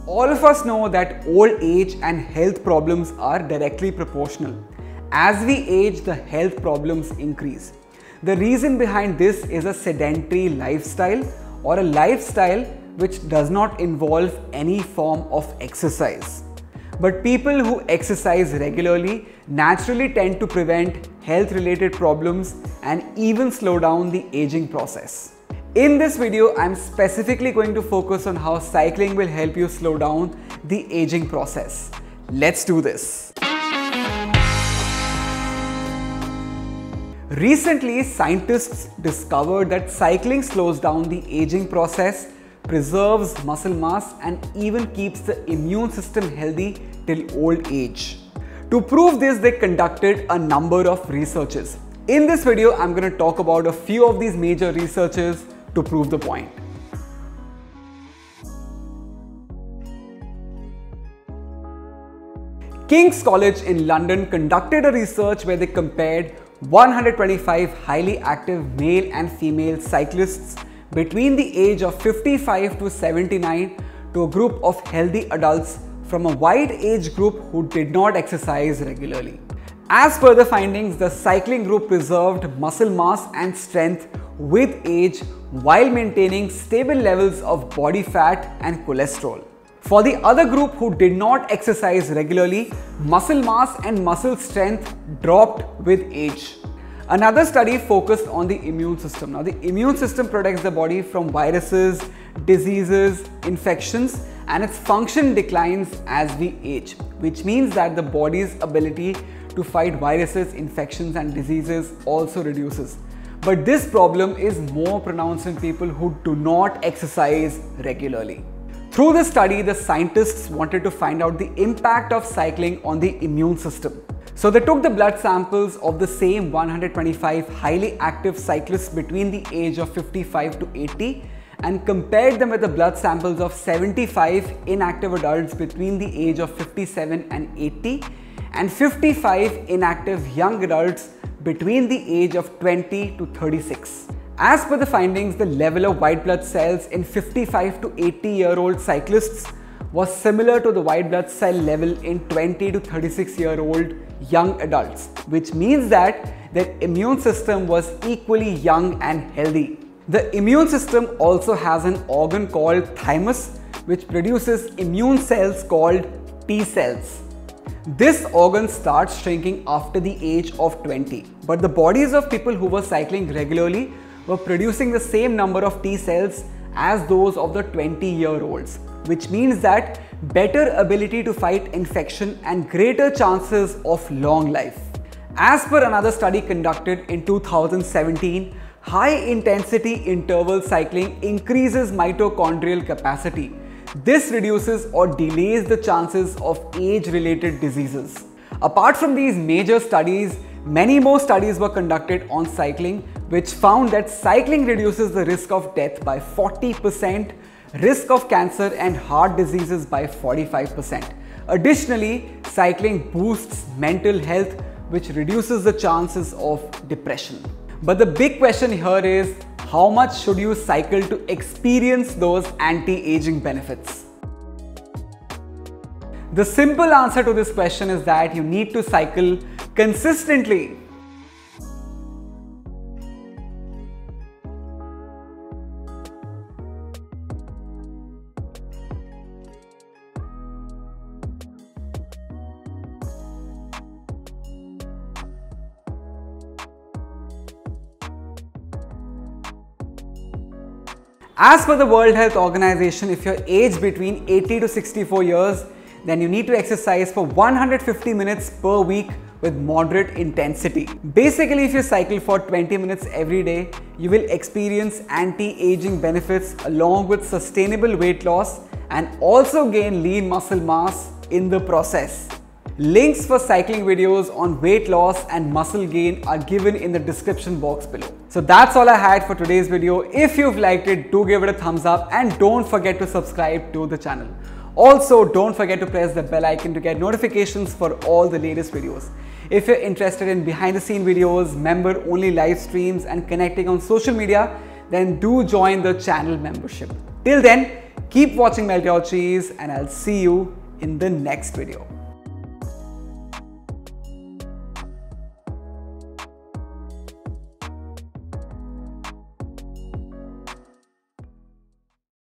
All of us know that old age and health problems are directly proportional. As we age, the health problems increase. The reason behind this is a sedentary lifestyle or a lifestyle which does not involve any form of exercise. But people who exercise regularly naturally tend to prevent health-related problems and even slow down the aging process. In this video, I'm specifically going to focus on how cycling will help you slow down the aging process. Let's do this. Recently, scientists discovered that cycling slows down the aging process, preserves muscle mass, and even keeps the immune system healthy till old age. To prove this, they conducted a number of researches. In this video, I'm going to talk about a few of these major researches to prove the point. King's College in London conducted a research where they compared 125 highly active male and female cyclists between the age of 55 to 79 to a group of healthy adults from a wide age group who did not exercise regularly. As per the findings, the cycling group preserved muscle mass and strength with age while maintaining stable levels of body fat and cholesterol. For the other group who did not exercise regularly, muscle mass and muscle strength dropped with age. Another study focused on the immune system. Now, the immune system protects the body from viruses, diseases, infections, and its function declines as we age, which means that the body's ability to fight viruses, infections, and diseases also reduces. But this problem is more pronounced in people who do not exercise regularly. Through the study, the scientists wanted to find out the impact of cycling on the immune system. So they took the blood samples of the same 125 highly active cyclists between the age of 55 to 80 and compared them with the blood samples of 75 inactive adults between the age of 57 and 80 and 55 inactive young adults between the age of 20 to 36. As per the findings, the level of white blood cells in 55 to 80-year-old cyclists was similar to the white blood cell level in 20 to 36-year-old young adults, which means that their immune system was equally young and healthy. The immune system also has an organ called thymus, which produces immune cells called T cells. This organ starts shrinking after the age of 20, but the bodies of people who were cycling regularly were producing the same number of T cells as those of the 20-year-olds, which means that better ability to fight infection and greater chances of long life. As per another study conducted in 2017, high-intensity interval cycling increases mitochondrial capacity. This reduces or delays the chances of age-related diseases. Apart from these major studies, many more studies were conducted on cycling, which found that cycling reduces the risk of death by 40%, risk of cancer and heart diseases by 45%. Additionally, cycling boosts mental health, which reduces the chances of depression. But the big question here is, how much should you cycle to experience those anti-aging benefits? The simple answer to this question is that you need to cycle consistently. As per the World Health Organization, if you're aged between 80 to 64 years, then you need to exercise for 150 minutes per week with moderate intensity. Basically, if you cycle for 20 minutes every day, you will experience anti-aging benefits along with sustainable weight loss and also gain lean muscle mass in the process. Links for cycling videos on weight loss and muscle gain are given in the description box below. So that's all I had for today's video. If you've liked it, do give it a thumbs up and don't forget to subscribe to the channel. Also, don't forget to press the bell icon to get notifications for all the latest videos. If you're interested in behind the scene videos, member only live streams and connecting on social media, then do join the channel membership. Till then, keep Keep watching Melt Your Cheese and I'll see you in the next video.